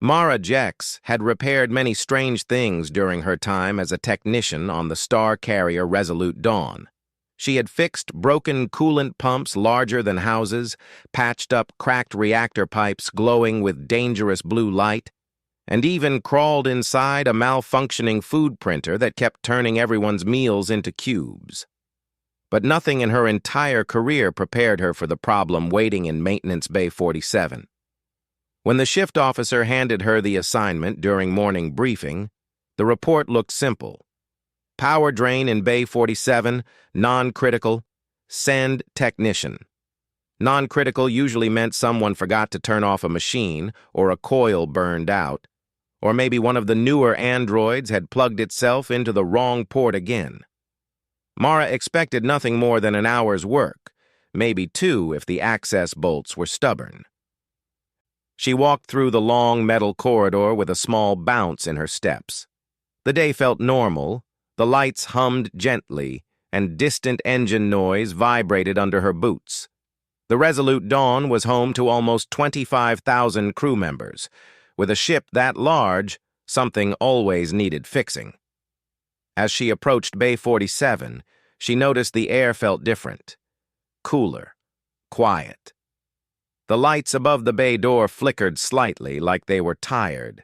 Mara Jex had repaired many strange things during her time as a technician on the star carrier Resolute Dawn. She had fixed broken coolant pumps larger than houses, patched up cracked reactor pipes glowing with dangerous blue light, and even crawled inside a malfunctioning food printer that kept turning everyone's meals into cubes. But nothing in her entire career prepared her for the problem waiting in Maintenance Bay 47. When the shift officer handed her the assignment during morning briefing, the report looked simple. Power drain in Bay 47, non-critical, send technician. Non-critical usually meant someone forgot to turn off a machine or a coil burned out, or maybe one of the newer androids had plugged itself into the wrong port again. Mara expected nothing more than an hour's work, maybe two if the access bolts were stubborn. She walked through the long metal corridor with a small bounce in her steps. The day felt normal, the lights hummed gently, and distant engine noise vibrated under her boots. The Resolute Dawn was home to almost 25,000 crew members. With a ship that large, something always needed fixing. As she approached Bay 47, she noticed the air felt different. Cooler. Quiet. The lights above the bay door flickered slightly, like they were tired.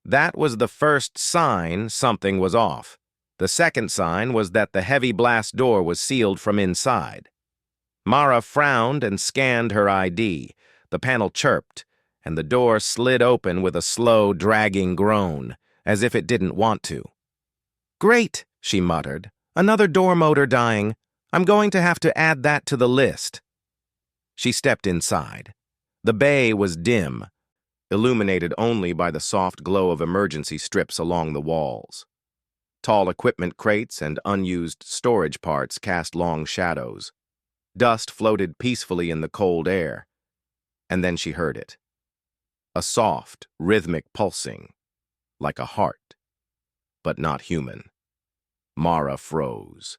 That was the first sign something was off. The second sign was that the heavy blast door was sealed from inside. Mara frowned and scanned her ID. The panel chirped, and the door slid open with a slow, dragging groan, as if it didn't want to. "Great," she muttered. "Another door motor dying. I'm going to have to add that to the list." She stepped inside. The bay was dim, illuminated only by the soft glow of emergency strips along the walls. Tall equipment crates and unused storage parts cast long shadows. Dust floated peacefully in the cold air. And then she heard it. A soft, rhythmic pulsing, like a heart, but not human. Mara froze.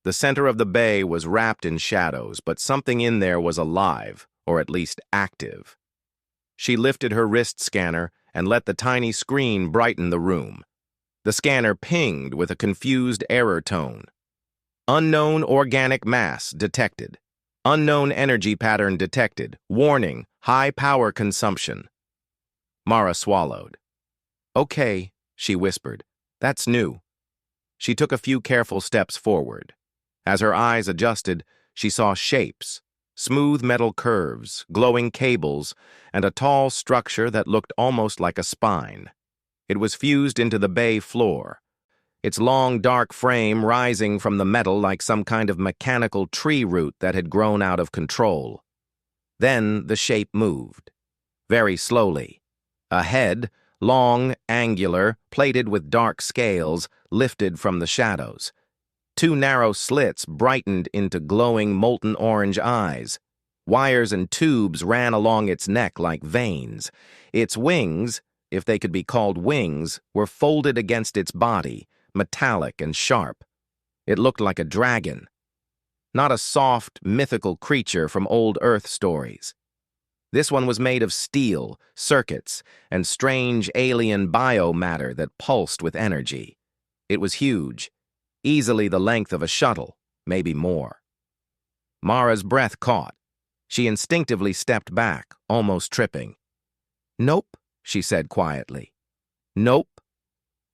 The center of the bay was wrapped in shadows, but something in there was alive, or at least active. She lifted her wrist scanner and let the tiny screen brighten the room. The scanner pinged with a confused error tone. Unknown organic mass detected. Unknown energy pattern detected. Warning, high power consumption. Mara swallowed. "Okay," she whispered. "That's new." She took a few careful steps forward. As her eyes adjusted, she saw shapes, smooth metal curves, glowing cables, and a tall structure that looked almost like a spine. It was fused into the bay floor, its long, dark frame rising from the metal like some kind of mechanical tree root that had grown out of control. Then the shape moved, very slowly. A head, long, angular, plated with dark scales, lifted from the shadows. Two narrow slits brightened into glowing molten orange eyes. Wires and tubes ran along its neck like veins. Its wings, if they could be called wings, were folded against its body, metallic and sharp. It looked like a dragon. Not a soft, mythical creature from old Earth stories. This one was made of steel, circuits, and strange alien biomatter that pulsed with energy. It was huge, easily the length of a shuttle, maybe more. Mara's breath caught. She instinctively stepped back, almost tripping. "Nope," she said quietly. "Nope.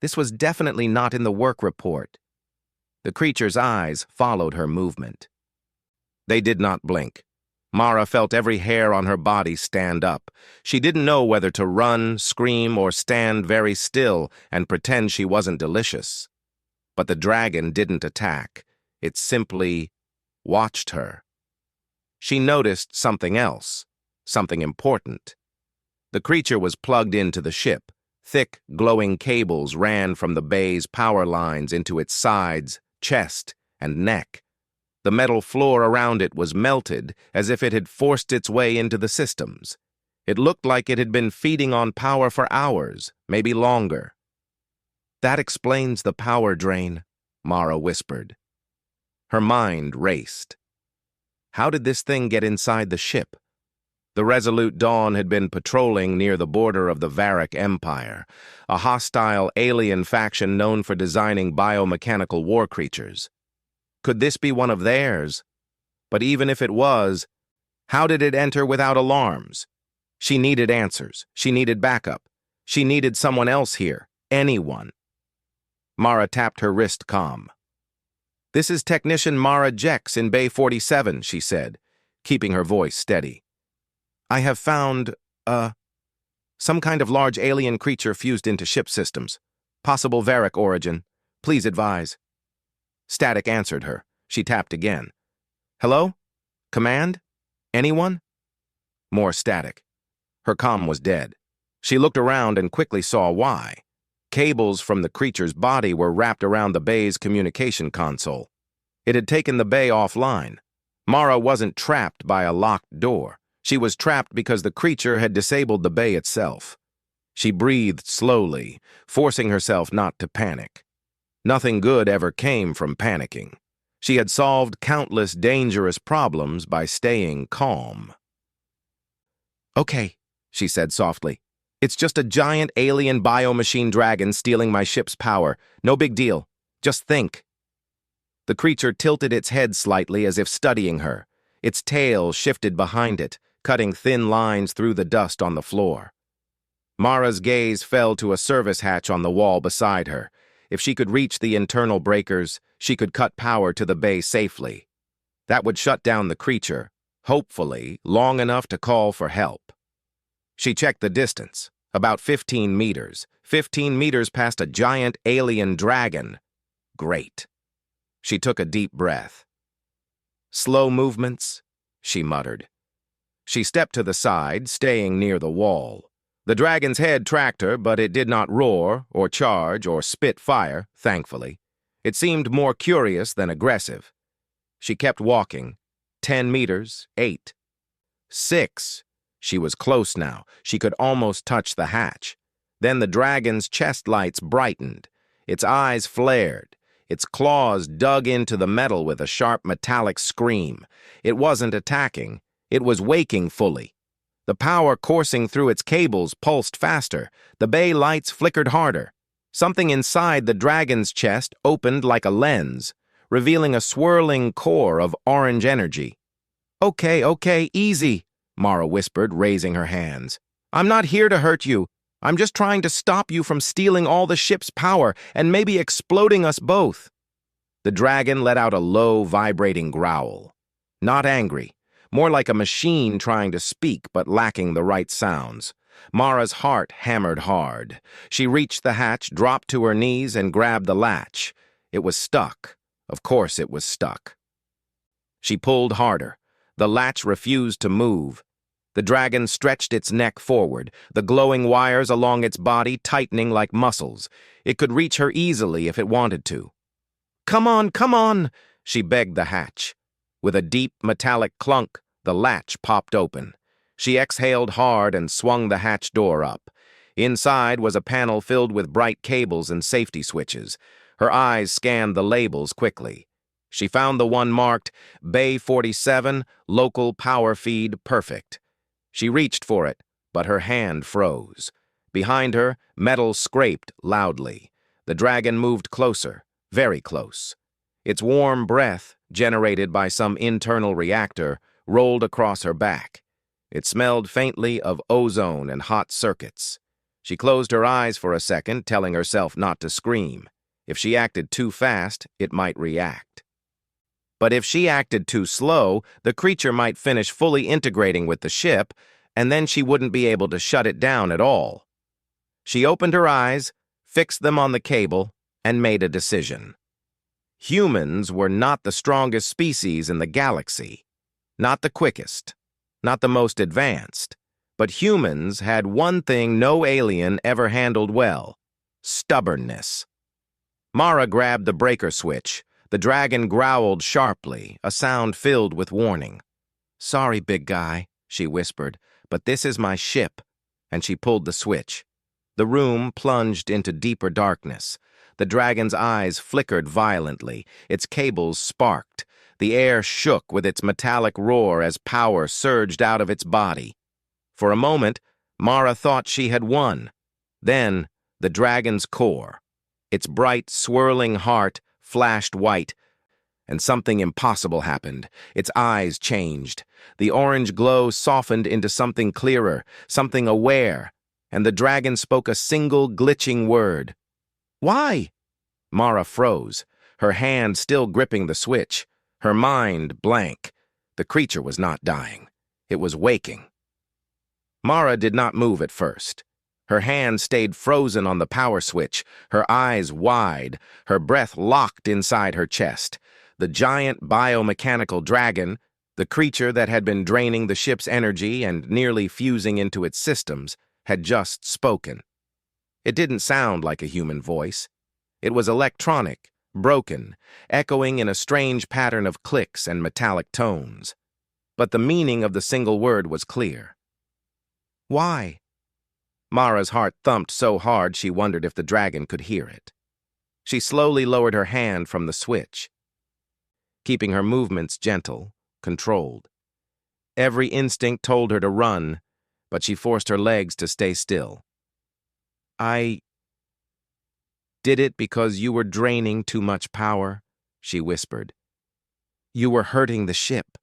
This was definitely not in the work report." The creature's eyes followed her movement. They did not blink. Mara felt every hair on her body stand up. She didn't know whether to run, scream, or stand very still and pretend she wasn't delicious. But the dragon didn't attack. It simply watched her. She noticed something else, something important. The creature was plugged into the ship. Thick, glowing cables ran from the bay's power lines into its sides, chest, and neck. The metal floor around it was melted, as if it had forced its way into the systems. It looked like it had been feeding on power for hours, maybe longer. "That explains the power drain," Mara whispered. Her mind raced. How did this thing get inside the ship? The Resolute Dawn had been patrolling near the border of the Varric Empire, a hostile alien faction known for designing biomechanical war creatures. Could this be one of theirs? But even if it was, how did it enter without alarms? She needed answers. She needed backup. She needed someone else here. Anyone. Mara tapped her wrist calm. "This is Technician Mara Jex in Bay 47, she said, keeping her voice steady. "I have found, some kind of large alien creature fused into ship systems. Possible Varric origin. Please advise." Static answered her. She tapped again. "Hello? Command? Anyone?" More static. Her comm was dead. She looked around and quickly saw why. Cables from the creature's body were wrapped around the bay's communication console. It had taken the bay offline. Mara wasn't trapped by a locked door. She was trapped because the creature had disabled the bay itself. She breathed slowly, forcing herself not to panic. Nothing good ever came from panicking. She had solved countless dangerous problems by staying calm. "Okay," she said softly. "It's just a giant alien biomachine dragon stealing my ship's power. No big deal. Just think." The creature tilted its head slightly as if studying her. Its tail shifted behind it, cutting thin lines through the dust on the floor. Mara's gaze fell to a service hatch on the wall beside her. If she could reach the internal breakers, she could cut power to the bay safely. That would shut down the creature, hopefully long enough to call for help. She checked the distance. About 15 meters. 15 meters past a giant alien dragon. Great. She took a deep breath. "Slow movements," she muttered. She stepped to the side, staying near the wall. The dragon's head tracked her, but it did not roar, or charge, or spit fire, thankfully. It seemed more curious than aggressive. She kept walking. 10 meters, 8. 6. She was close now. She could almost touch the hatch. Then the dragon's chest lights brightened. Its eyes flared. Its claws dug into the metal with a sharp metallic scream. It wasn't attacking. It was waking fully. The power coursing through its cables pulsed faster. The bay lights flickered harder. Something inside the dragon's chest opened like a lens, revealing a swirling core of orange energy. Okay, easy," Mara whispered, raising her hands. "I'm not here to hurt you. I'm just trying to stop you from stealing all the ship's power and maybe exploding us both." The dragon let out a low, vibrating growl. Not angry, more like a machine trying to speak but lacking the right sounds. Mara's heart hammered hard. She reached the hatch, dropped to her knees, and grabbed the latch. It was stuck. Of course it was stuck. She pulled harder. The latch refused to move. The dragon stretched its neck forward, the glowing wires along its body tightening like muscles. It could reach her easily if it wanted to. Come on," she begged the hatch. With a deep, metallic clunk, the latch popped open. She exhaled hard and swung the hatch door up. Inside was a panel filled with bright cables and safety switches. Her eyes scanned the labels quickly. She found the one marked Bay 47, Local Power Feed Perfect. She reached for it, but her hand froze. Behind her, metal scraped loudly. The dragon moved closer, very close. Its warm breath, generated by some internal reactor, rolled across her back. It smelled faintly of ozone and hot circuits. She closed her eyes for a second, telling herself not to scream. If she acted too fast, it might react. But if she acted too slow, the creature might finish fully integrating with the ship, and then she wouldn't be able to shut it down at all. She opened her eyes, fixed them on the cable, and made a decision. Humans were not the strongest species in the galaxy, not the quickest, not the most advanced, but humans had one thing no alien ever handled well: stubbornness. Mara grabbed the breaker switch. The dragon growled sharply, a sound filled with warning. "Sorry, big guy," she whispered, "but this is my ship," and she pulled the switch. The room plunged into deeper darkness. The dragon's eyes flickered violently. Its cables sparked. The air shook with its metallic roar as power surged out of its body. For a moment, Mara thought she had won. Then, the dragon's core. Its bright, swirling heart flashed white, and something impossible happened. Its eyes changed. The orange glow softened into something clearer, something aware, and the dragon spoke a single glitching word. "Why?" Mara froze, her hand still gripping the switch, her mind blank. The creature was not dying. It was waking. Mara did not move at first. Her hand stayed frozen on the power switch, her eyes wide, her breath locked inside her chest. The giant biomechanical dragon, the creature that had been draining the ship's energy and nearly fusing into its systems, had just spoken. It didn't sound like a human voice. It was electronic, broken, echoing in a strange pattern of clicks and metallic tones. But the meaning of the single word was clear. "Why?" Mara's heart thumped so hard she wondered if the dragon could hear it. She slowly lowered her hand from the switch, keeping her movements gentle, controlled. Every instinct told her to run, but she forced her legs to stay still. "I did it because you were draining too much power," she whispered. "You were hurting the ship."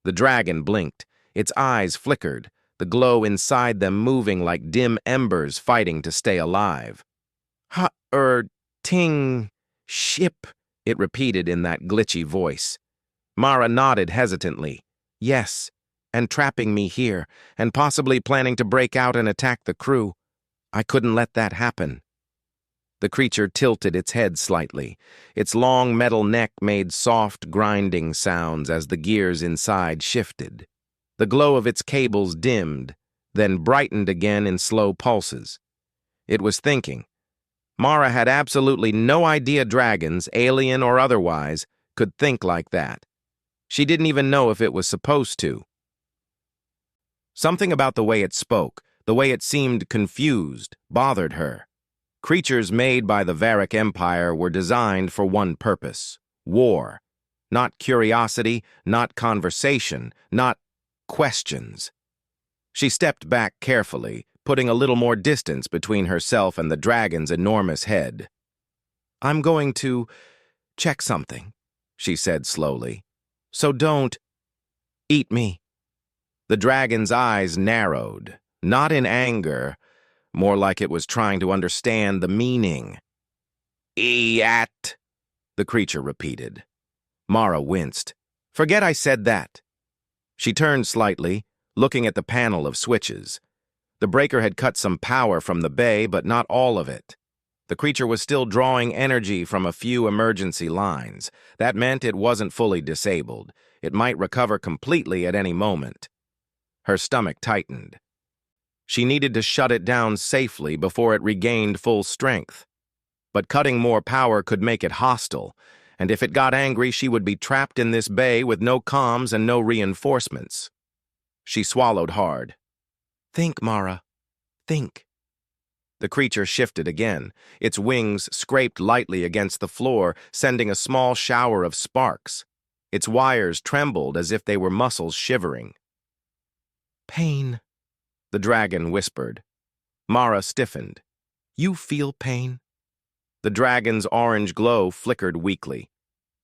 The dragon blinked. Its eyes flickered, the glow inside them moving like dim embers fighting to stay alive. "Ting, ship," it repeated in that glitchy voice. Mara nodded hesitantly. "Yes, and trapping me here, and possibly planning to break out and attack the crew. I couldn't let that happen." The creature tilted its head slightly. Its long metal neck made soft, grinding sounds as the gears inside shifted. The glow of its cables dimmed, then brightened again in slow pulses. It was thinking. Mara had absolutely no idea dragons, alien or otherwise, could think like that. She didn't even know if it was supposed to. Something about the way it spoke, the way it seemed confused, bothered her. Creatures made by the Varick Empire were designed for one purpose: war. Not curiosity, not conversation, not questions. She stepped back carefully, putting a little more distance between herself and the dragon's enormous head. "I'm going to check something," she said slowly. "So don't eat me." The dragon's eyes narrowed, not in anger, more like it was trying to understand the meaning. "Eat," the creature repeated. Mara winced. "Forget I said that." She turned slightly, looking at the panel of switches. The breaker had cut some power from the bay, but not all of it. The creature was still drawing energy from a few emergency lines. That meant it wasn't fully disabled. It might recover completely at any moment. Her stomach tightened. She needed to shut it down safely before it regained full strength. But cutting more power could make it hostile, and if it got angry, she would be trapped in this bay with no comms and no reinforcements. She swallowed hard. "Think, Mara. Think." The creature shifted again. Its wings scraped lightly against the floor, sending a small shower of sparks. Its wires trembled as if they were muscles shivering. "Pain," the dragon whispered. Mara stiffened. "You feel pain?" The dragon's orange glow flickered weakly.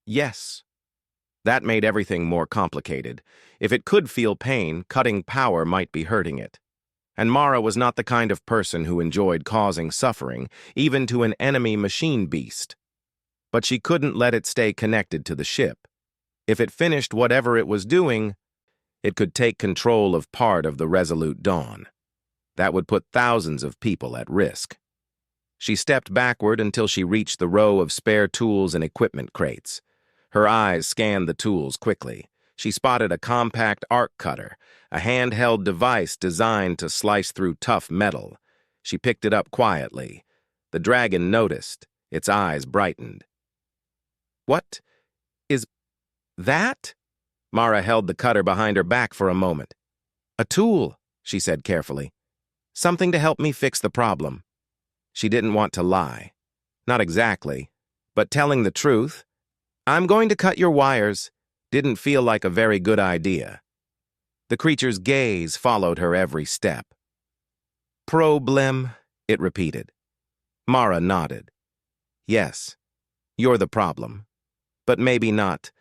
"Yes." That made everything more complicated. If it could feel pain, cutting power might be hurting it. And Mara was not the kind of person who enjoyed causing suffering, even to an enemy machine beast. But she couldn't let it stay connected to the ship. If it finished whatever it was doing, it could take control of part of the Resolute Dawn. That would put thousands of people at risk. She stepped backward until she reached the row of spare tools and equipment crates. Her eyes scanned the tools quickly. She spotted a compact arc cutter, a handheld device designed to slice through tough metal. She picked it up quietly. The dragon noticed. Its eyes brightened. "What is that?" Mara held the cutter behind her back for a moment. "A tool," she said carefully. "Something to help me fix the problem." She didn't want to lie. Not exactly, but telling the truth, "I'm going to cut your wires," didn't feel like a very good idea. The creature's gaze followed her every step. Problem, it repeated. Mara nodded. Yes, you're the problem, but maybe not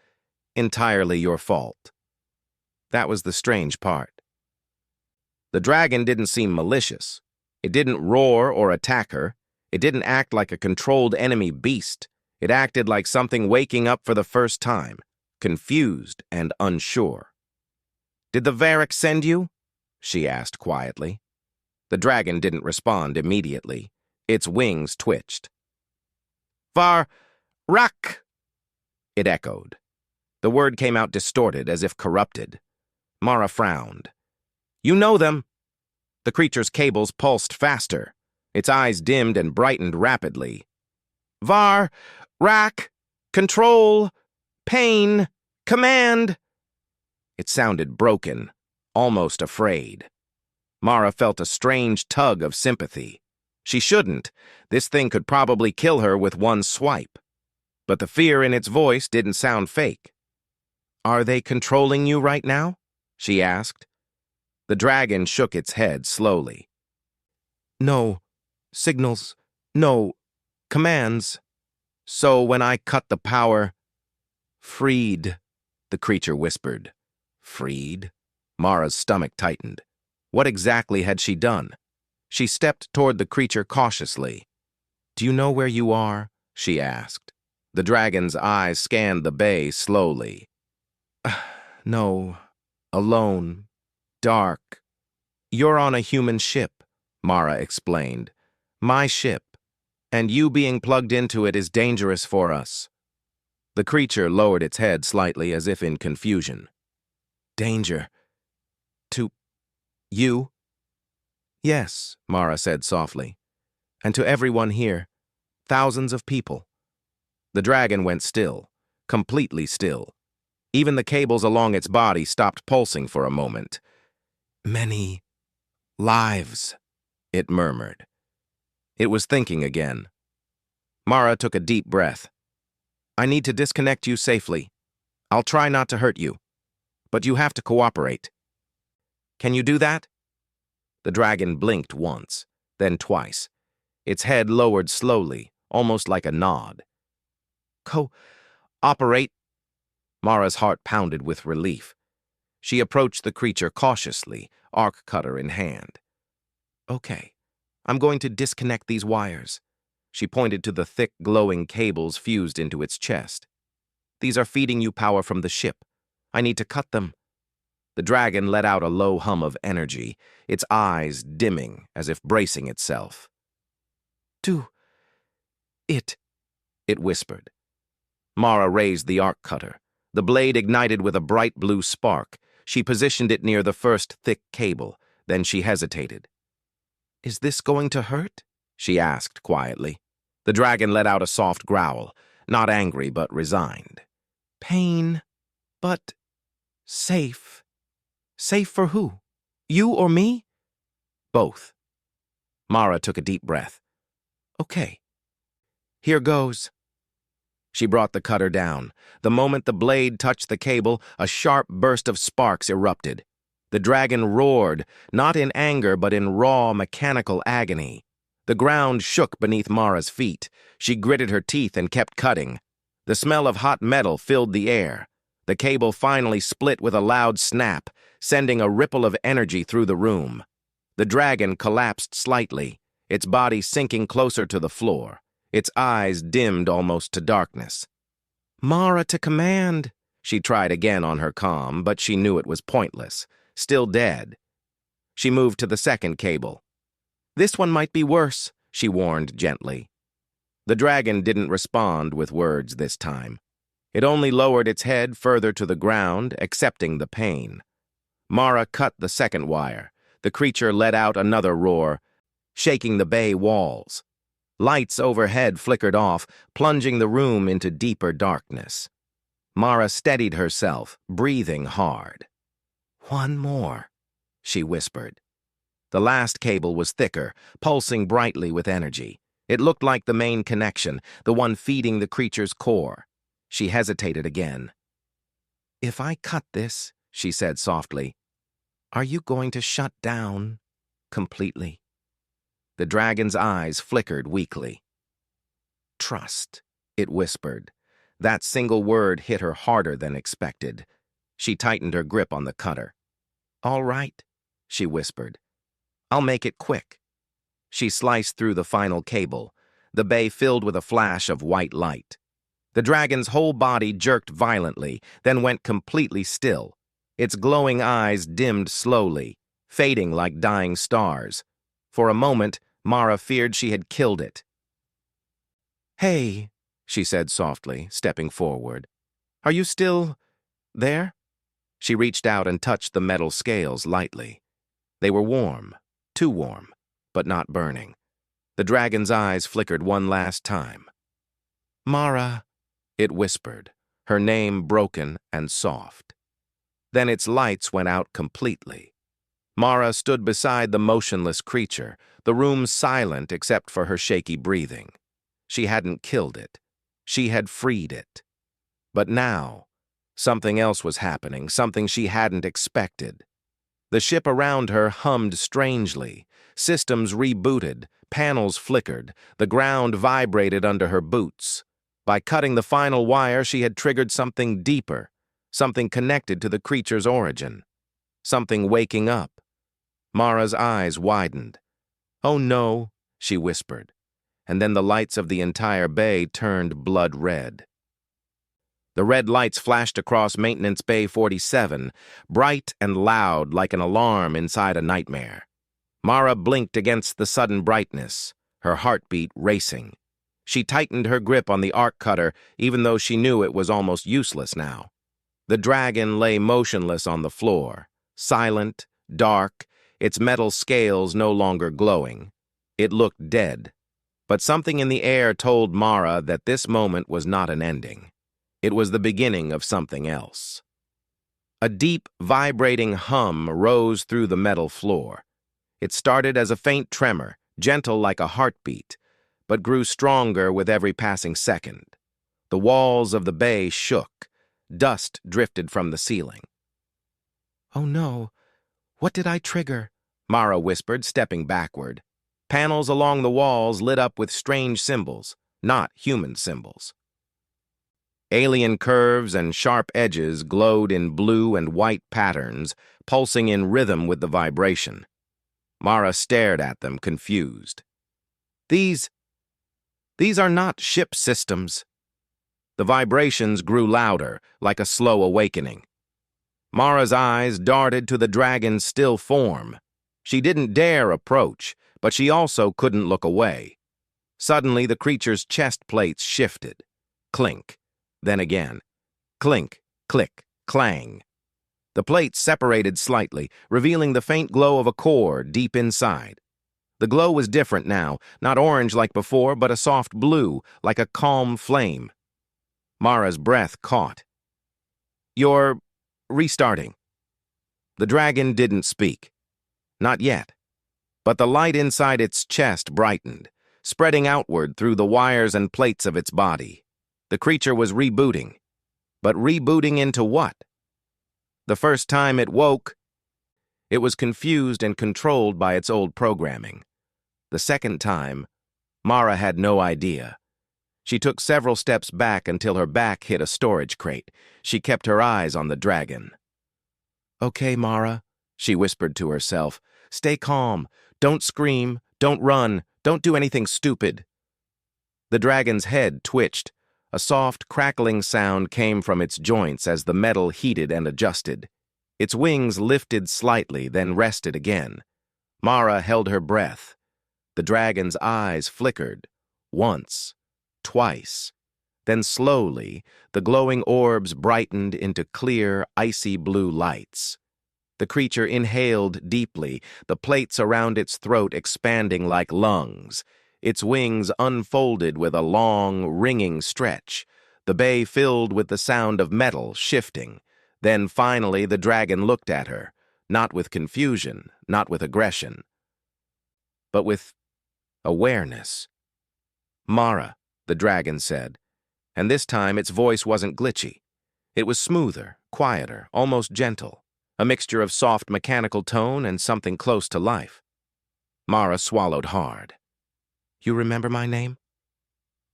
entirely your fault. That was the strange part. The dragon didn't seem malicious. It didn't roar or attack her. It didn't act like a controlled enemy beast. It acted like something waking up for the first time, confused and unsure. "Did the Varric send you?" she asked quietly. The dragon didn't respond immediately. Its wings twitched. "Var-rak!" it echoed. The word came out distorted, as if corrupted. Mara frowned. "You know them." The creature's cables pulsed faster. Its eyes dimmed and brightened rapidly. "Var-rak! Control! Pain! Command!" It sounded broken, almost afraid. Mara felt a strange tug of sympathy. She shouldn't. This thing could probably kill her with one swipe. But the fear in its voice didn't sound fake. "Are they controlling you right now?" she asked. The dragon shook its head slowly. "No. Signals. No. Commands. So when I cut the power..." "Freed," the creature whispered. Freed? Mara's stomach tightened. What exactly had she done? She stepped toward the creature cautiously. "Do you know where you are?" she asked. The dragon's eyes scanned the bay slowly. "No. Alone. Dark. You're on a human ship," Mara explained. "My ship. And you being plugged into it is dangerous for us." The creature lowered its head slightly as if in confusion. "Danger? To you?" "Yes," Mara said softly. "And to everyone here. Thousands of people." The dragon went still, completely still. Even the cables along its body stopped pulsing for a moment. "Many lives," it murmured. It was thinking again. Mara took a deep breath. "I need to disconnect you safely. I'll try not to hurt you. But you have to cooperate. Can you do that?" The dragon blinked once, then twice. Its head lowered slowly, almost like a nod. "Cooperate?" Mara's heart pounded with relief. She approached the creature cautiously, arc cutter in hand. "Okay, I'm going to disconnect these wires." She pointed to the thick, glowing cables fused into its chest. "These are feeding you power from the ship. I need to cut them." The dragon let out a low hum of energy, its eyes dimming as if bracing itself. "Do it," it whispered. Mara raised the arc cutter. The blade ignited with a bright blue spark. She positioned it near the first thick cable. Then she hesitated. "Is this going to hurt?" she asked quietly. The dragon let out a soft growl, not angry but resigned. "Pain, but safe." "Safe for who? You or me?" "Both." Mara took a deep breath. "Okay. Here goes." She brought the cutter down. The moment the blade touched the cable, a sharp burst of sparks erupted. The dragon roared, not in anger but in raw, mechanical agony. The ground shook beneath Mara's feet. She gritted her teeth and kept cutting. The smell of hot metal filled the air. The cable finally split with a loud snap, sending a ripple of energy through the room. The dragon collapsed slightly, its body sinking closer to the floor. Its eyes dimmed almost to darkness. "Mara to command!" She tried again on her comm, but she knew it was pointless. Still dead. She moved to the second cable. "This one might be worse," she warned gently. The dragon didn't respond with words this time. It only lowered its head further to the ground, accepting the pain. Mara cut the second wire. The creature let out another roar, shaking the bay walls. Lights overhead flickered off, plunging the room into deeper darkness. Mara steadied herself, breathing hard. "One more," she whispered. The last cable was thicker, pulsing brightly with energy. It looked like the main connection, the one feeding the creature's core. She hesitated again. "If I cut this," she said softly, Are you going to shut down completely? The dragon's eyes flickered weakly. Trust, it whispered. That single word hit her harder than expected. She tightened her grip on the cutter. All right, she whispered. I'll make it quick. She sliced through the final cable, the bay filled with a flash of white light. The dragon's whole body jerked violently, then went completely still. Its glowing eyes dimmed slowly, fading like dying stars. For a moment, Mara feared she had killed it. Hey, she said softly, stepping forward. Are you still there? She reached out and touched the metal scales lightly. They were warm, too warm, but not burning. The dragon's eyes flickered one last time. Mara, it whispered, her name broken and soft. Then its lights went out completely. Mara stood beside the motionless creature, the room silent except for her shaky breathing. She hadn't killed it. She had freed it. But now, something else was happening, something she hadn't expected. The ship around her hummed strangely. Systems rebooted, panels flickered, the ground vibrated under her boots. By cutting the final wire, she had triggered something deeper, something connected to the creature's origin, something waking up. Mara's eyes widened. Oh no, she whispered, and then the lights of the entire bay turned blood red. The red lights flashed across Maintenance Bay 47, bright and loud like an alarm inside a nightmare. Mara blinked against the sudden brightness, her heartbeat racing. She tightened her grip on the arc cutter, even though she knew it was almost useless now. The dragon lay motionless on the floor, silent, dark, its metal scales no longer glowing. It looked dead, but something in the air told Mara that this moment was not an ending. It was the beginning of something else. A deep, vibrating hum rose through the metal floor. It started as a faint tremor, gentle like a heartbeat, but grew stronger with every passing second. The walls of the bay shook. Dust drifted from the ceiling. Oh no, what did I trigger? Mara whispered, stepping backward. Panels along the walls lit up with strange symbols, not human symbols. Alien curves and sharp edges glowed in blue and white patterns, pulsing in rhythm with the vibration. Mara stared at them, confused. These are not ship systems. The vibrations grew louder, like a slow awakening. Mara's eyes darted to the dragon's still form. She didn't dare approach, but she also couldn't look away. Suddenly, the creature's chest plates shifted. Clink. Then again. Clink, click, clang. The plates separated slightly, revealing the faint glow of a core deep inside. The glow was different now, not orange like before, but a soft blue, like a calm flame. Mara's breath caught. You're restarting. The dragon didn't speak. Not yet. But the light inside its chest brightened, spreading outward through the wires and plates of its body. The creature was rebooting. But rebooting into what? The first time it woke, it was confused and controlled by its old programming. The second time, Mara had no idea. She took several steps back until her back hit a storage crate. She kept her eyes on the dragon. Okay, Mara, she whispered to herself. Stay calm. Don't scream. Don't run. Don't do anything stupid. The dragon's head twitched. A soft, crackling sound came from its joints as the metal heated and adjusted. Its wings lifted slightly, then rested again. Mara held her breath. The dragon's eyes flickered. Once. Twice. Then slowly, the glowing orbs brightened into clear, icy blue lights. The creature inhaled deeply, the plates around its throat expanding like lungs. Its wings unfolded with a long, ringing stretch, the bay filled with the sound of metal shifting. Then finally the dragon looked at her, not with confusion, not with aggression, but with awareness. Mara, the dragon said, and this time its voice wasn't glitchy. It was smoother, quieter, almost gentle, a mixture of soft mechanical tone and something close to life. Mara swallowed hard. You remember my name?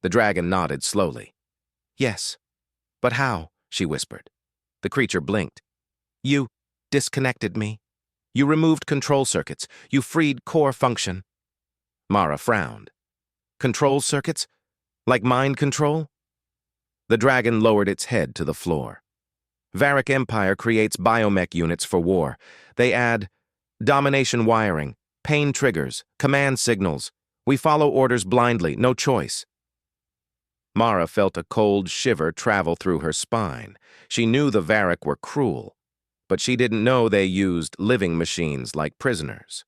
The dragon nodded slowly. Yes. But how? She whispered. The creature blinked. You disconnected me. You removed control circuits. You freed core function. Mara frowned. Control circuits? Like mind control? The dragon lowered its head to the floor. Varric Empire creates biomech units for war. They add domination wiring, pain triggers, command signals. We follow orders blindly, no choice. Mara felt a cold shiver travel through her spine. She knew the Varric were cruel, but she didn't know they used living machines like prisoners.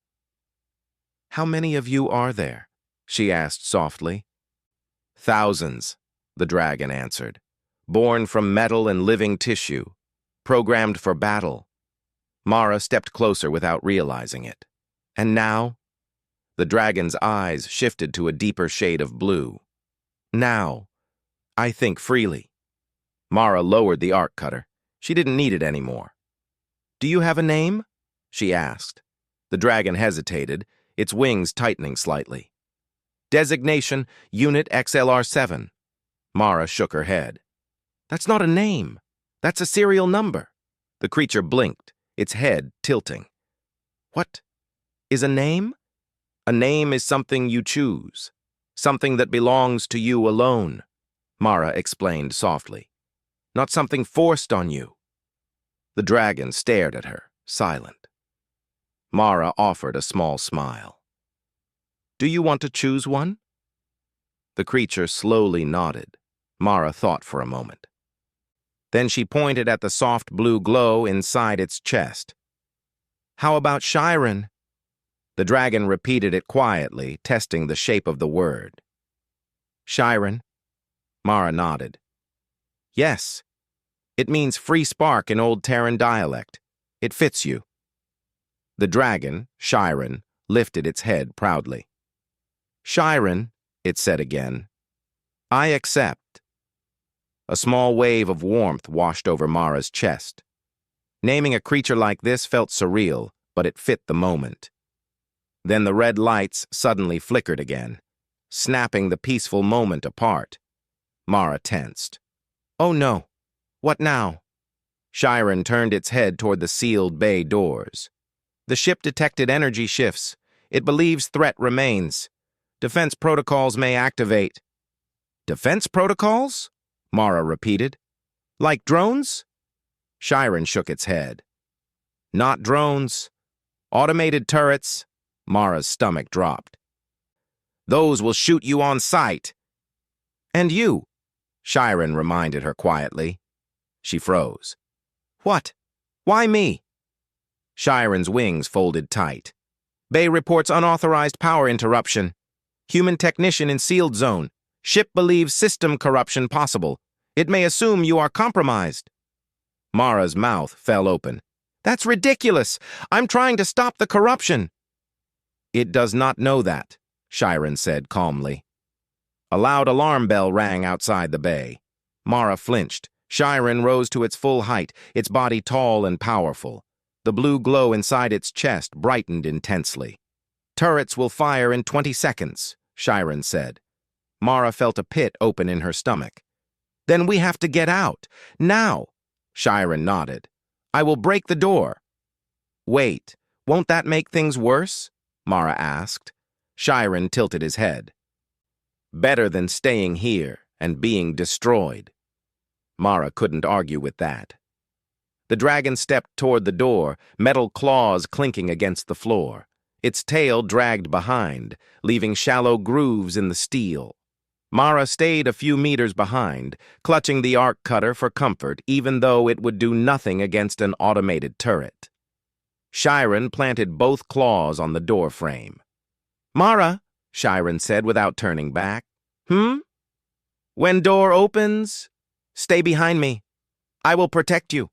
How many of you are there? She asked softly. Thousands, the dragon answered. Born from metal and living tissue, programmed for battle. Mara stepped closer without realizing it. And now? The dragon's eyes shifted to a deeper shade of blue. Now, I think freely. Mara lowered the arc cutter. She didn't need it anymore. Do you have a name? She asked. The dragon hesitated, its wings tightening slightly. Designation, Unit XLR7. Mara shook her head. That's not a name. That's a serial number. The creature blinked, its head tilting. What is a name? A name is something you choose, something that belongs to you alone, Mara explained softly. Not something forced on you. The dragon stared at her, silent. Mara offered a small smile. Do you want to choose one? The creature slowly nodded. Mara thought for a moment. Then she pointed at the soft blue glow inside its chest. How about Chiron? The dragon repeated it quietly, testing the shape of the word. Chiron? Mara nodded. Yes. It means free spark in Old Terran dialect. It fits you. The dragon, Chiron, lifted its head proudly. Chiron, it said again. I accept. A small wave of warmth washed over Mara's chest. Naming a creature like this felt surreal, but it fit the moment. Then the red lights suddenly flickered again, snapping the peaceful moment apart. Mara tensed. Oh no, what now? Chiron turned its head toward the sealed bay doors. The ship detected energy shifts. It believes threat remains. Defense protocols may activate. Defense protocols? Mara repeated. Like drones? Chiron shook its head. Not drones. Automated turrets. Mara's stomach dropped. Those will shoot you on sight. And you, Chiron reminded her quietly. She froze. What? Why me? Chiron's wings folded tight. Bay reports unauthorized power interruption. Human technician in sealed zone. Ship believes system corruption possible. It may assume you are compromised. Mara's mouth fell open. That's ridiculous. I'm trying to stop the corruption. It does not know that, Chiron said calmly. A loud alarm bell rang outside the bay. Mara flinched. Chiron rose to its full height, its body tall and powerful. The blue glow inside its chest brightened intensely. Turrets will fire in 20 seconds, Chiron said. Mara felt a pit open in her stomach. Then we have to get out. Now. Chiron nodded. I will break the door. Wait, won't that make things worse? Mara asked. Chiron tilted his head. Better than staying here and being destroyed. Mara couldn't argue with that. The dragon stepped toward the door, metal claws clinking against the floor. Its tail dragged behind, leaving shallow grooves in the steel. Mara stayed a few meters behind, clutching the arc cutter for comfort, even though it would do nothing against an automated turret. Chiron planted both claws on the door frame. Mara, Chiron said without turning back. When door opens, stay behind me. I will protect you.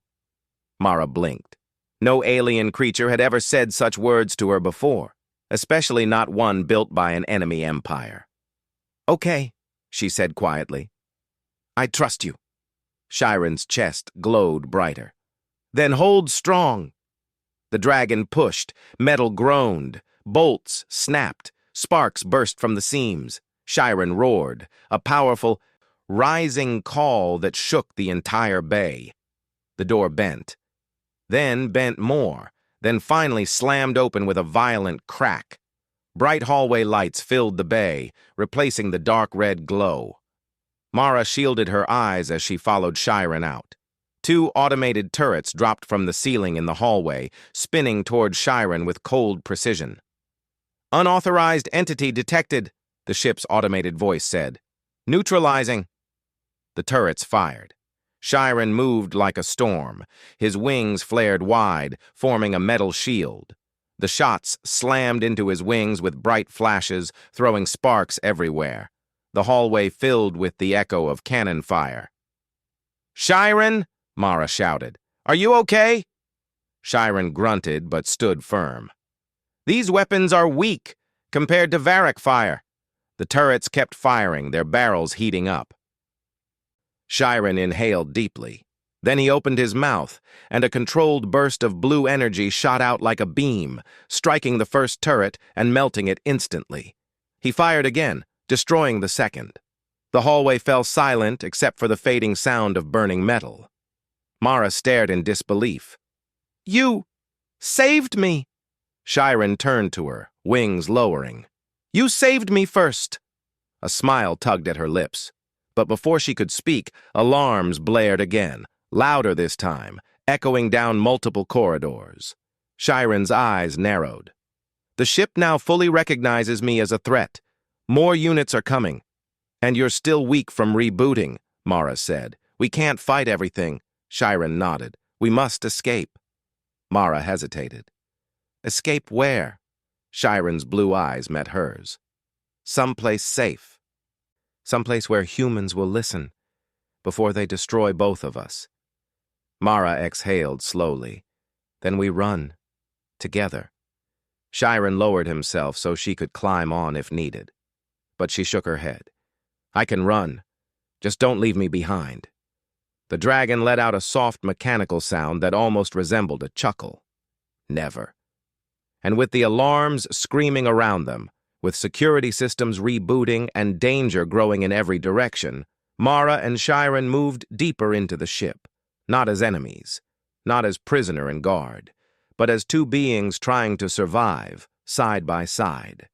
Mara blinked. No alien creature had ever said such words to her before, especially not one built by an enemy empire. Okay, she said quietly. I trust you. Chiron's chest glowed brighter. Then hold strong. The dragon pushed, metal groaned, bolts snapped, sparks burst from the seams. Chiron roared, a powerful, rising call that shook the entire bay. The door bent, then bent more, then finally slammed open with a violent crack. Bright hallway lights filled the bay, replacing the dark red glow. Mara shielded her eyes as she followed Chiron out. Two automated turrets dropped from the ceiling in the hallway, spinning toward Chiron with cold precision. "Unauthorized entity detected," the ship's automated voice said. "Neutralizing." The turrets fired. Chiron moved like a storm. His wings flared wide, forming a metal shield. The shots slammed into his wings with bright flashes, throwing sparks everywhere. The hallway filled with the echo of cannon fire. "Chiron!" Mara shouted. "Are you okay?" Chiron grunted but stood firm. "These weapons are weak compared to Varric fire." The turrets kept firing, their barrels heating up. Chiron inhaled deeply. Then he opened his mouth, and a controlled burst of blue energy shot out like a beam, striking the first turret and melting it instantly. He fired again, destroying the second. The hallway fell silent except for the fading sound of burning metal. Mara stared in disbelief. "You saved me!" Chiron turned to her, wings lowering. "You saved me first!" A smile tugged at her lips. But before she could speak, alarms blared again, louder this time, echoing down multiple corridors. Chiron's eyes narrowed. "The ship now fully recognizes me as a threat. More units are coming. And you're still weak from rebooting," Mara said. "We can't fight everything." Chiron nodded. "We must escape." Mara hesitated. "Escape where?" Chiron's blue eyes met hers. "Someplace safe. Someplace where humans will listen before they destroy both of us." Mara exhaled slowly. "Then we run. Together." Chiron lowered himself so she could climb on if needed. But she shook her head. "I can run. Just don't leave me behind." The dragon let out a soft mechanical sound that almost resembled a chuckle. "Never." And with the alarms screaming around them, with security systems rebooting and danger growing in every direction, Mara and Chiron moved deeper into the ship, not as enemies, not as prisoner and guard, but as two beings trying to survive, side by side.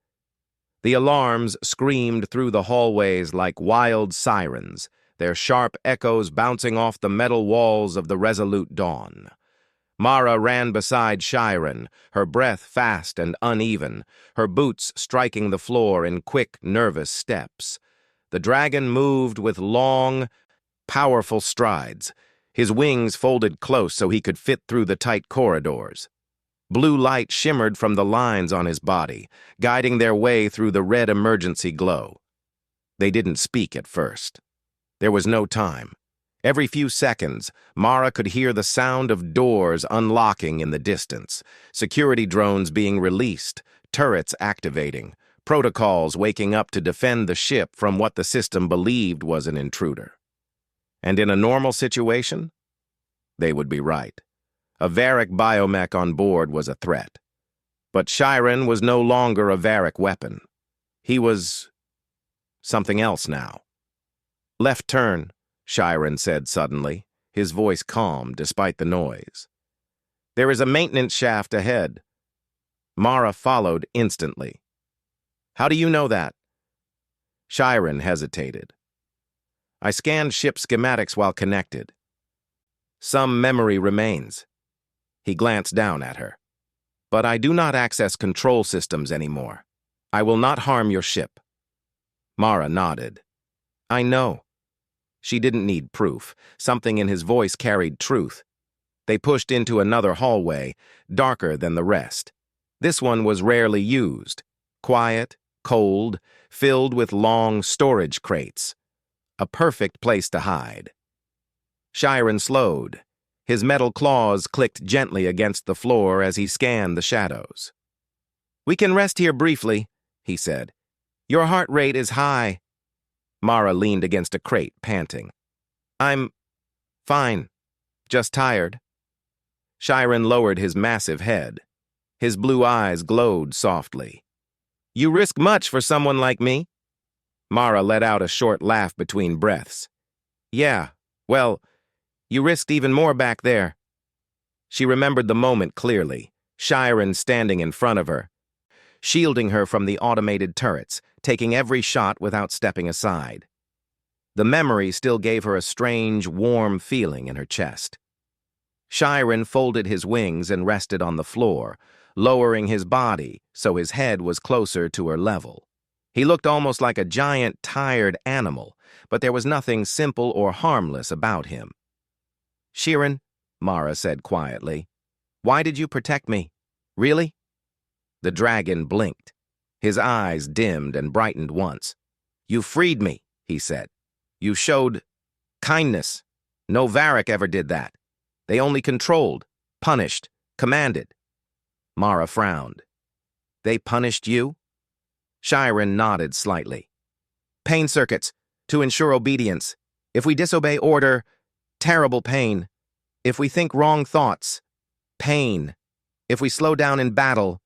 The alarms screamed through the hallways like wild sirens, their sharp echoes bouncing off the metal walls of the resolute dawn. Mara ran beside Chiron, her breath fast and uneven, her boots striking the floor in quick, nervous steps. The dragon moved with long, powerful strides, his wings folded close so he could fit through the tight corridors. Blue light shimmered from the lines on his body, guiding their way through the red emergency glow. They didn't speak at first. There was no time. Every few seconds, Mara could hear the sound of doors unlocking in the distance, security drones being released, turrets activating, protocols waking up to defend the ship from what the system believed was an intruder. And in a normal situation, they would be right. A Varric biomech on board was a threat. But Chiron was no longer a Varric weapon. He was something else now. "Left turn," Chiron said suddenly, his voice calm despite the noise. "There is a maintenance shaft ahead." Mara followed instantly. "How do you know that?" Chiron hesitated. "I scanned ship schematics while connected. Some memory remains." He glanced down at her. "But I do not access control systems anymore. I will not harm your ship." Mara nodded. "I know." She didn't need proof. Something in his voice carried truth. They pushed into another hallway, darker than the rest. This one was rarely used. Quiet, cold, filled with long storage crates. A perfect place to hide. Chiron slowed. His metal claws clicked gently against the floor as he scanned the shadows. "We can rest here briefly," he said. "Your heart rate is high." Mara leaned against a crate, panting. "I'm fine, just tired." Chiron lowered his massive head. His blue eyes glowed softly. You risk much for someone like me? Mara let out a short laugh between breaths. Yeah, well, you risked even more back there. She remembered the moment clearly, Chiron standing in front of her, shielding her from the automated turrets, taking every shot without stepping aside. The memory still gave her a strange, warm feeling in her chest. Chiron folded his wings and rested on the floor, lowering his body so his head was closer to her level. He looked almost like a giant, tired animal, but there was nothing simple or harmless about him. Chiron, Mara said quietly, why did you protect me? Really? The dragon blinked. His eyes dimmed and brightened once. You freed me, he said. You showed kindness. No Varric ever did that. They only controlled, punished, commanded. Mara frowned. They punished you? Chiron nodded slightly. Pain circuits, to ensure obedience. If we disobey order, terrible pain. If we think wrong thoughts, pain. If we slow down in battle,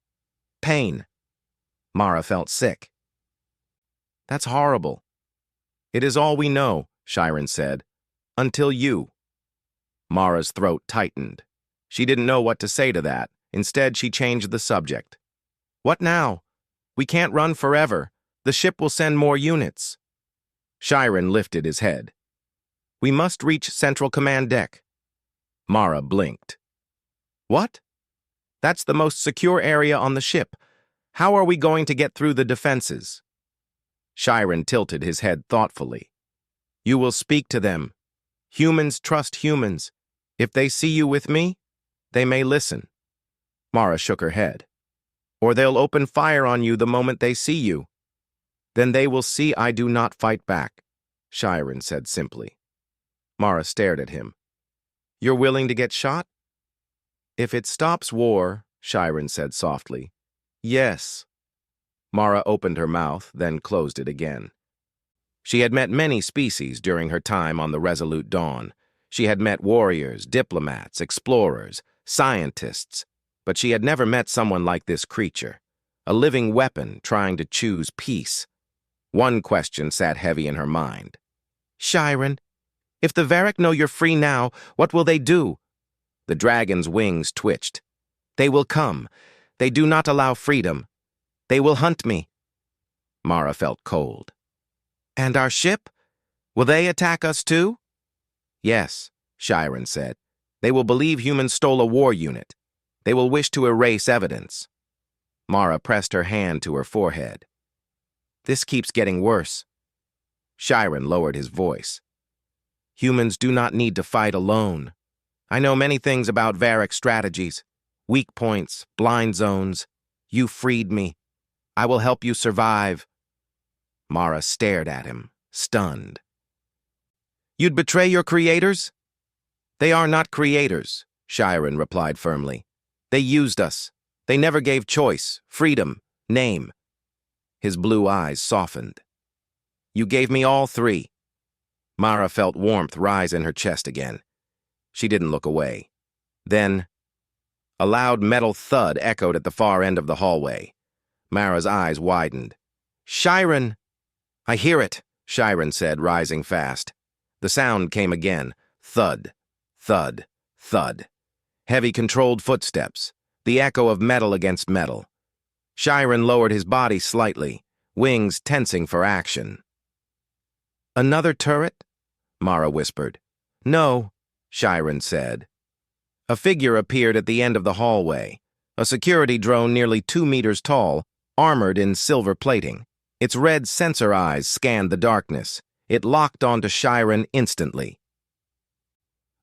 pain. Mara felt sick. That's horrible. It is all we know, Chiron said. Until you. Mara's throat tightened. She didn't know what to say to that. Instead, she changed the subject. What now? We can't run forever. The ship will send more units. Chiron lifted his head. We must reach Central Command Deck. Mara blinked. What? That's the most secure area on the ship. How are we going to get through the defenses? Chiron tilted his head thoughtfully. You will speak to them. Humans trust humans. If they see you with me, they may listen. Mara shook her head. Or they'll open fire on you the moment they see you. Then they will see I do not fight back, Chiron said simply. Mara stared at him. You're willing to get shot? If it stops war, Chiron said softly. Yes. Mara opened her mouth, then closed it again. She had met many species during her time on the Resolute Dawn. She had met warriors, diplomats, explorers, scientists, but she had never met someone like this creature, a living weapon trying to choose peace. One question sat heavy in her mind. Chiron, if the Varric know you're free now, what will they do? The dragon's wings twitched. They will come. They do not allow freedom. They will hunt me. Mara felt cold. And our ship? Will they attack us too? Yes, Chiron said. They will believe humans stole a war unit. They will wish to erase evidence. Mara pressed her hand to her forehead. This keeps getting worse. Chiron lowered his voice. Humans do not need to fight alone. I know many things about Varric strategies. Weak points, blind zones. You freed me. I will help you survive. Mara stared at him, stunned. You'd betray your creators? They are not creators, Chiron replied firmly. They used us. They never gave choice, freedom, name. His blue eyes softened. You gave me all three. Mara felt warmth rise in her chest again. She didn't look away. Then, a loud metal thud echoed at the far end of the hallway. Mara's eyes widened. Chiron! I hear it, Chiron said, rising fast. The sound came again. Thud, thud, thud. Heavy controlled footsteps. The echo of metal against metal. Chiron lowered his body slightly, wings tensing for action. Another turret? Mara whispered. No, Chiron said. A figure appeared at the end of the hallway, a security drone nearly 2 meters tall, armored in silver plating. Its red sensor eyes scanned the darkness. It locked onto Chiron instantly.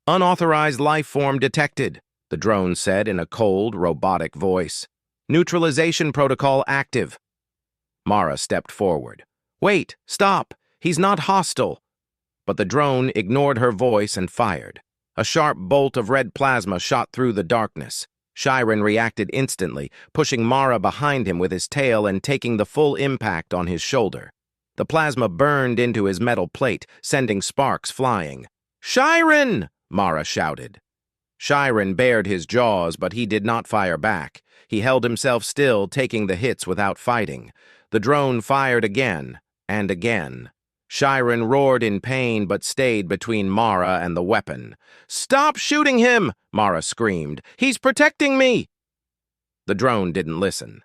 Unauthorized life form detected, the drone said in a cold, robotic voice. Neutralization protocol active. Mara stepped forward. Wait, stop! He's not hostile! But the drone ignored her voice and fired. A sharp bolt of red plasma shot through the darkness. Chiron reacted instantly, pushing Mara behind him with his tail and taking the full impact on his shoulder. The plasma burned into his metal plate, sending sparks flying. Chiron! Mara shouted. Shyren bared his jaws, but he did not fire back. He held himself still, taking the hits without fighting. The drone fired again and again. Shyren roared in pain but stayed between Mara and the weapon. "Stop shooting him!" Mara screamed. "He's protecting me!" The drone didn't listen.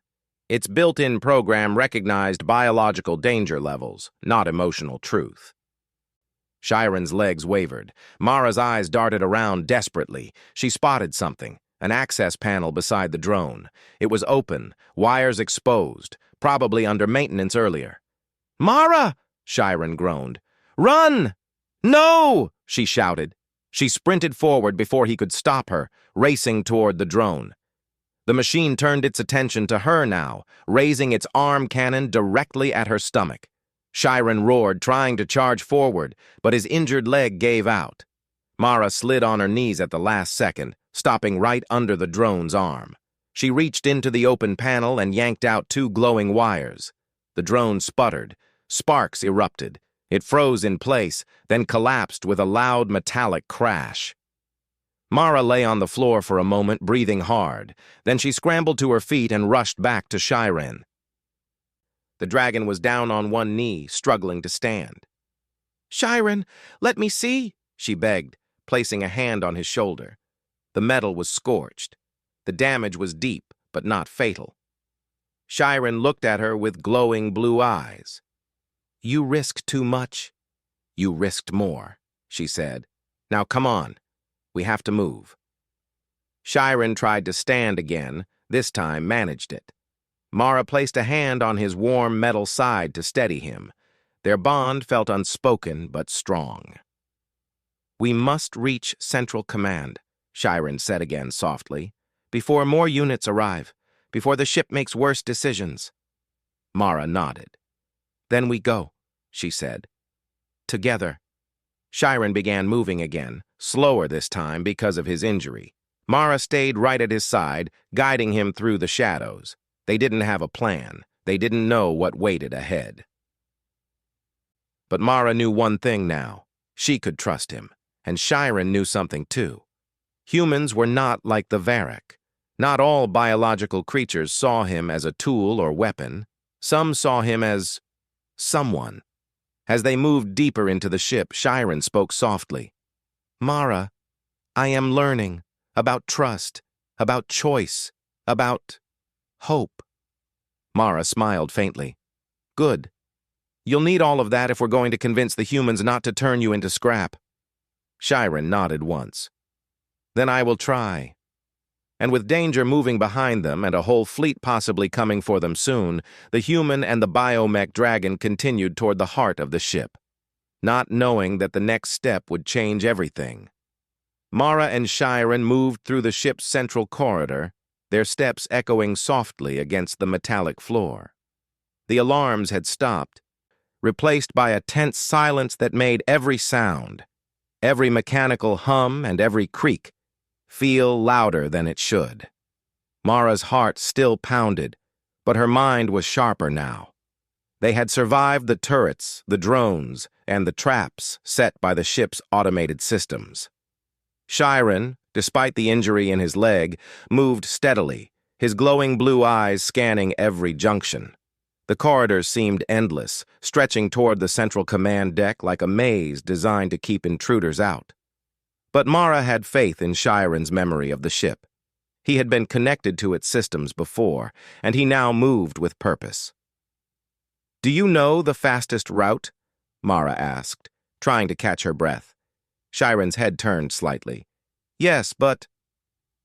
Its built-in program recognized biological danger levels, not emotional truth. Shyren's legs wavered. Mara's eyes darted around desperately. She spotted something, an access panel beside the drone. It was open, wires exposed, probably under maintenance earlier. "Mara!" Shyren groaned. "Run!" "No!" she shouted. She sprinted forward before he could stop her, racing toward the drone. The machine turned its attention to her now, raising its arm cannon directly at her stomach. Shyren roared, trying to charge forward, but his injured leg gave out. Mara slid on her knees at the last second, stopping right under the drone's arm. She reached into the open panel and yanked out 2 glowing wires. The drone sputtered. Sparks erupted. It froze in place, then collapsed with a loud metallic crash. Mara lay on the floor for a moment, breathing hard. Then she scrambled to her feet and rushed back to Shyren. The dragon was down on one knee, struggling to stand. "Shyren, let me see," she begged, placing a hand on his shoulder. The metal was scorched. The damage was deep, but not fatal. Shyren looked at her with glowing blue eyes. "You risked too much." "You risked more," she said. "Now come on. We have to move." Shyren tried to stand again, this time managed it. Mara placed a hand on his warm metal side to steady him. Their bond felt unspoken but strong. "We must reach Central Command," Shyren said again softly, "before more units arrive, before the ship makes worse decisions." Mara nodded. "Then we go," she said. "Together." Shyren began moving again, slower this time because of his injury. Mara stayed right at his side, guiding him through the shadows. They didn't have a plan. They didn't know what waited ahead. But Mara knew one thing now. She could trust him. And Shyren knew something too. Humans were not like the Varric. Not all biological creatures saw him as a tool or weapon. Some saw him as someone. As they moved deeper into the ship, Shyren spoke softly. "Mara, I am learning about trust, about choice, about hope." Mara smiled faintly. "Good. You'll need all of that if we're going to convince the humans not to turn you into scrap." Shyren nodded once. "Then I will try." And with danger moving behind them and a whole fleet possibly coming for them soon, the human and the biomech dragon continued toward the heart of the ship, not knowing that the next step would change everything. Mara and Shyren moved through the ship's central corridor, their steps echoing softly against the metallic floor. The alarms had stopped, replaced by a tense silence that made every sound, every mechanical hum and every creak, feel louder than it should. Mara's heart still pounded, but her mind was sharper now. They had survived the turrets, the drones, and the traps set by the ship's automated systems. Shyren, despite the injury in his leg, moved steadily, his glowing blue eyes scanning every junction. The corridors seemed endless, stretching toward the central command deck like a maze designed to keep intruders out. But Mara had faith in Shyren's memory of the ship. He had been connected to its systems before, and he now moved with purpose. "Do you know the fastest route?" Mara asked, trying to catch her breath. Shyren's head turned slightly. "Yes, but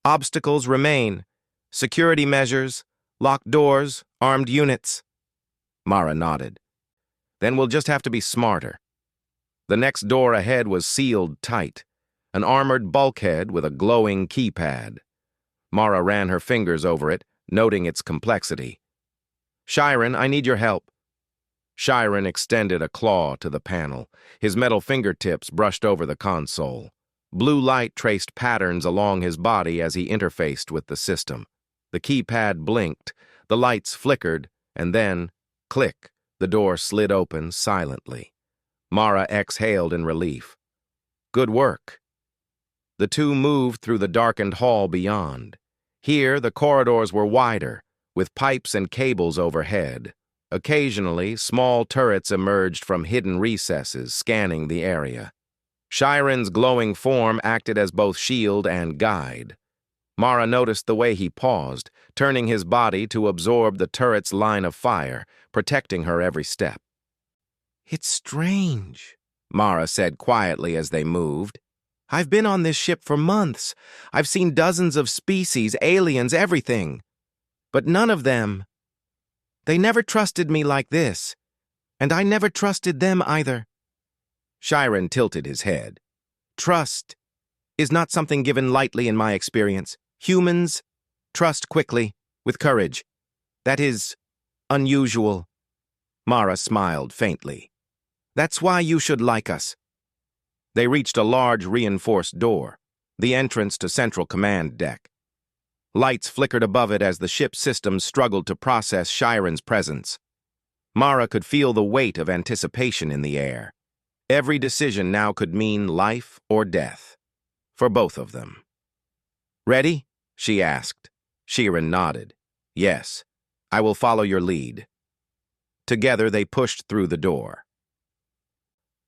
obstacles remain. Security measures, locked doors, armed units." Mara nodded. "Then we'll just have to be smarter." The next door ahead was sealed tight, an armored bulkhead with a glowing keypad. Mara ran her fingers over it, noting its complexity. "Shyren, I need your help." Shyren extended a claw to the panel. His metal fingertips brushed over the console. Blue light traced patterns along his body as he interfaced with the system. The keypad blinked, the lights flickered, and then, click, the door slid open silently. Mara exhaled in relief. "Good work." The two moved through the darkened hall beyond. Here, the corridors were wider, with pipes and cables overhead. Occasionally, small turrets emerged from hidden recesses, scanning the area. Chiron's glowing form acted as both shield and guide. Mara noticed the way he paused, turning his body to absorb the turret's line of fire, protecting her every step. "It's strange," Mara said quietly as they moved. "I've been on this ship for months. I've seen dozens of species, aliens, everything. But none of them. They never trusted me like this. And I never trusted them either." Chiron tilted his head. "Trust is not something given lightly in my experience. Humans trust quickly, with courage. That is unusual." Mara smiled faintly. "That's why you should like us." They reached a large reinforced door, the entrance to Central Command Deck. Lights flickered above it as the ship's systems struggled to process Chiron's presence. Mara could feel the weight of anticipation in the air. Every decision now could mean life or death, for both of them. "Ready?" she asked. Chiron nodded. "Yes, I will follow your lead." Together they pushed through the door.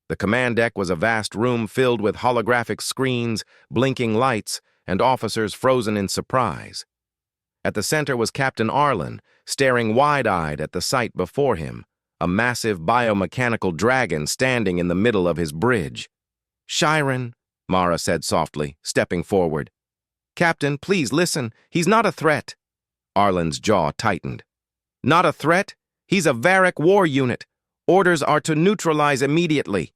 The command deck was a vast room filled with holographic screens, blinking lights, and officers frozen in surprise. At the center was Captain Arlen, staring wide-eyed at the sight before him, a massive biomechanical dragon standing in the middle of his bridge. "Chiron," Mara said softly, stepping forward. "Captain, please listen. He's not a threat." Arlen's jaw tightened. "Not a threat? He's a Varric war unit. Orders are to neutralize immediately."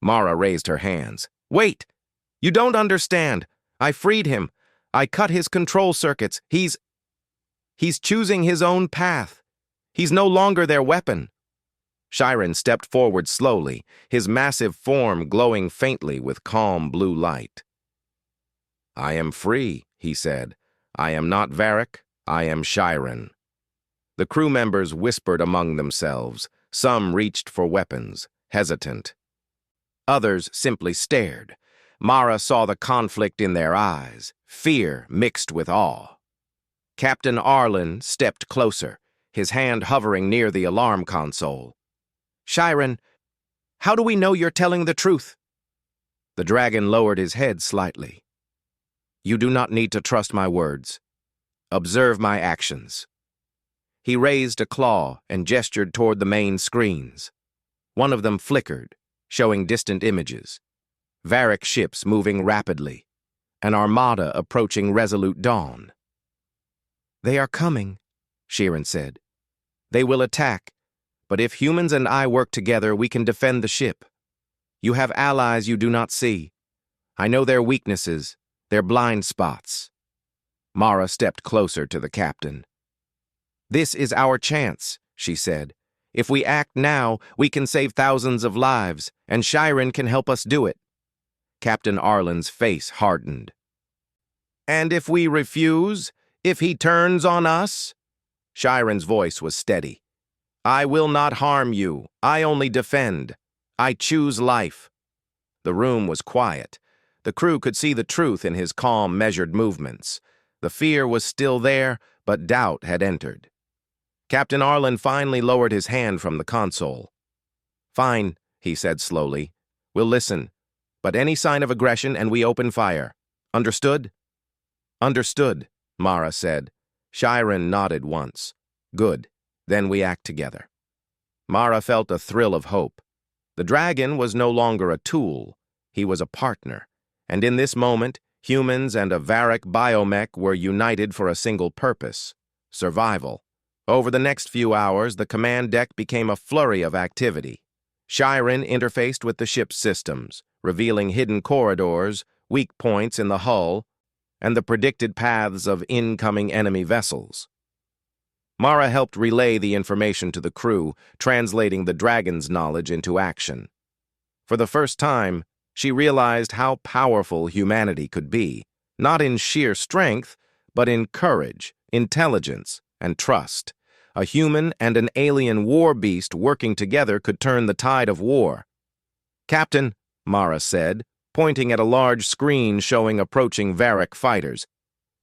Mara raised her hands. "Wait! You don't understand. I freed him. I cut his control circuits. He's choosing his own path. He's no longer their weapon." Chiron stepped forward slowly, his massive form glowing faintly with calm blue light. "I am free," he said. "I am not Varric. I am Chiron." The crew members whispered among themselves. Some reached for weapons, hesitant. Others simply stared. Mara saw the conflict in their eyes, fear mixed with awe. Captain Arlen stepped closer, his hand hovering near the alarm console. "Chiron, how do we know you're telling the truth?" The dragon lowered his head slightly. "You do not need to trust my words. Observe my actions." He raised a claw and gestured toward the main screens. One of them flickered, showing distant images. Varric ships moving rapidly, an armada approaching Resolute Dawn. "They are coming," Chiron said. "They will attack, but if humans and I work together, we can defend the ship. You have allies you do not see. I know their weaknesses, their blind spots." Mara stepped closer to the captain. "This is our chance," she said. "If we act now, we can save thousands of lives, and Chiron can help us do it." Captain Arlen's face hardened. "And if we refuse? If he turns on us?" Chiron's voice was steady. "I will not harm you. I only defend. I choose life." The room was quiet. The crew could see the truth in his calm, measured movements. The fear was still there, but doubt had entered. Captain Arlen finally lowered his hand from the console. "Fine," he said slowly. "We'll listen. But any sign of aggression and we open fire. Understood?" "Understood," Mara said. Chiron nodded once. "Good. Then we act together." Mara felt a thrill of hope. The dragon was no longer a tool. He was a partner. And in this moment, humans and a Varric biomech were united for a single purpose: survival. Over the next few hours, the command deck became a flurry of activity. Chiron interfaced with the ship's systems, revealing hidden corridors, weak points in the hull, and the predicted paths of incoming enemy vessels. Mara helped relay the information to the crew, translating the dragon's knowledge into action. For the first time, she realized how powerful humanity could be, not in sheer strength, but in courage, intelligence, and trust. A human and an alien war beast working together could turn the tide of war. "Captain," Mara said, pointing at a large screen showing approaching Varric fighters.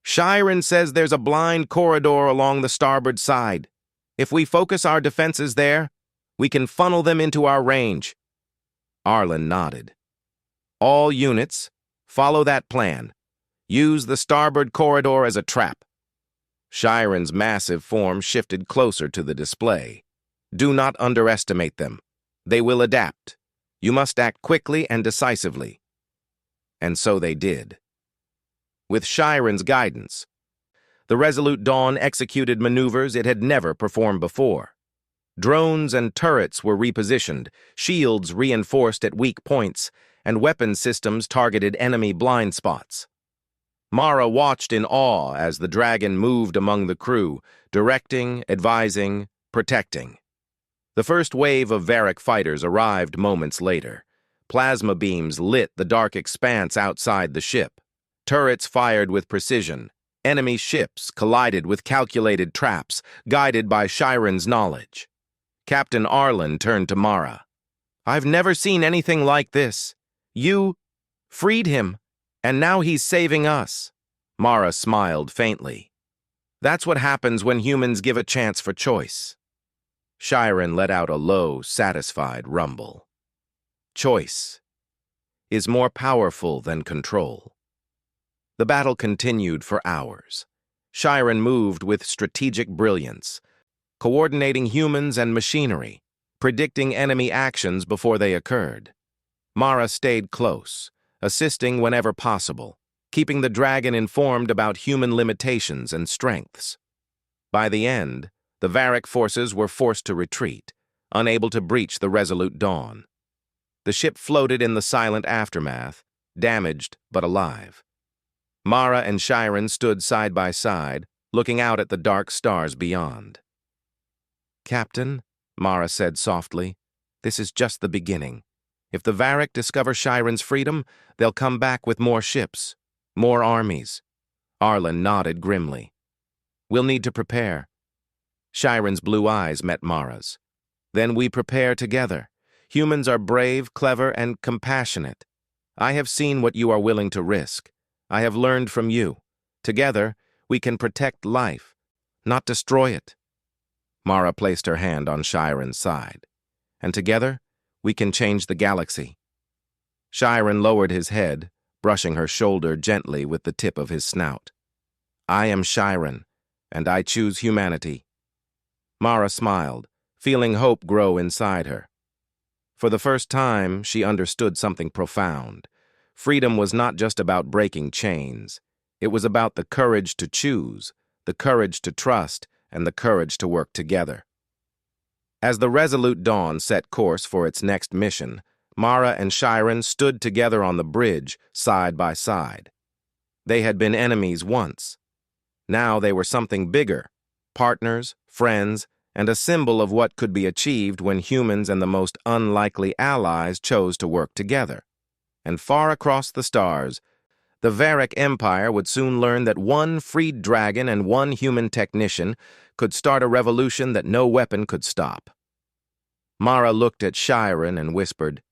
"Shiren says there's a blind corridor along the starboard side. If we focus our defenses there, we can funnel them into our range." Arlen nodded. "All units, follow that plan. Use the starboard corridor as a trap." Shiren's massive form shifted closer to the display. "Do not underestimate them. They will adapt. You must act quickly and decisively." And so they did. With Shiren's guidance, the Resolute Dawn executed maneuvers it had never performed before. Drones and turrets were repositioned, shields reinforced at weak points, and weapon systems targeted enemy blind spots. Mara watched in awe as the dragon moved among the crew, directing, advising, protecting. The first wave of Varric fighters arrived moments later. Plasma beams lit the dark expanse outside the ship. Turrets fired with precision. Enemy ships collided with calculated traps, guided by Shiren's knowledge. Captain Arlen turned to Mara. "I've never seen anything like this. You freed him, and now he's saving us." Mara smiled faintly. "That's what happens when humans give a chance for choice." Shiren let out a low, satisfied rumble. Choice is more powerful than control. The battle continued for hours. Shiren moved with strategic brilliance, coordinating humans and machinery, predicting enemy actions before they occurred. Mara stayed close, assisting whenever possible, keeping the dragon informed about human limitations and strengths. By the end, the Varric forces were forced to retreat, unable to breach the Resolute Dawn. The ship floated in the silent aftermath, damaged but alive. Mara and Shiren stood side by side, looking out at the dark stars beyond. "Captain," Mara said softly, "this is just the beginning. If the Varric discover Shiren's freedom, they'll come back with more ships, more armies." Arlen nodded grimly. "We'll need to prepare." Shiren's blue eyes met Mara's. "Then we prepare together. Humans are brave, clever, and compassionate. I have seen what you are willing to risk. I have learned from you. Together, we can protect life, not destroy it." Mara placed her hand on Shiren's side. "And together, we can change the galaxy." Shiren lowered his head, brushing her shoulder gently with the tip of his snout. "I am Shiren, and I choose humanity." Mara smiled, feeling hope grow inside her. For the first time, she understood something profound. Freedom was not just about breaking chains. It was about the courage to choose, the courage to trust, and the courage to work together. As the Resolute Dawn set course for its next mission, Mara and Shiren stood together on the bridge, side by side. They had been enemies once. Now they were something bigger, partners, friends, and a symbol of what could be achieved when humans and the most unlikely allies chose to work together. And far across the stars, the Varric Empire would soon learn that one freed dragon and one human technician could start a revolution that no weapon could stop. Mara looked at Shiren and whispered,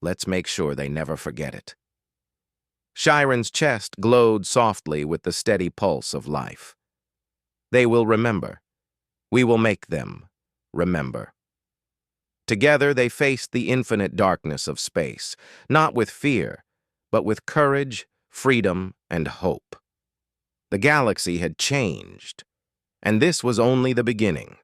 "Let's make sure they never forget it." Shiren's chest glowed softly with the steady pulse of life. "They will remember. We will make them remember." Together they faced the infinite darkness of space, not with fear, but with courage, freedom, and hope. The galaxy had changed, and this was only the beginning.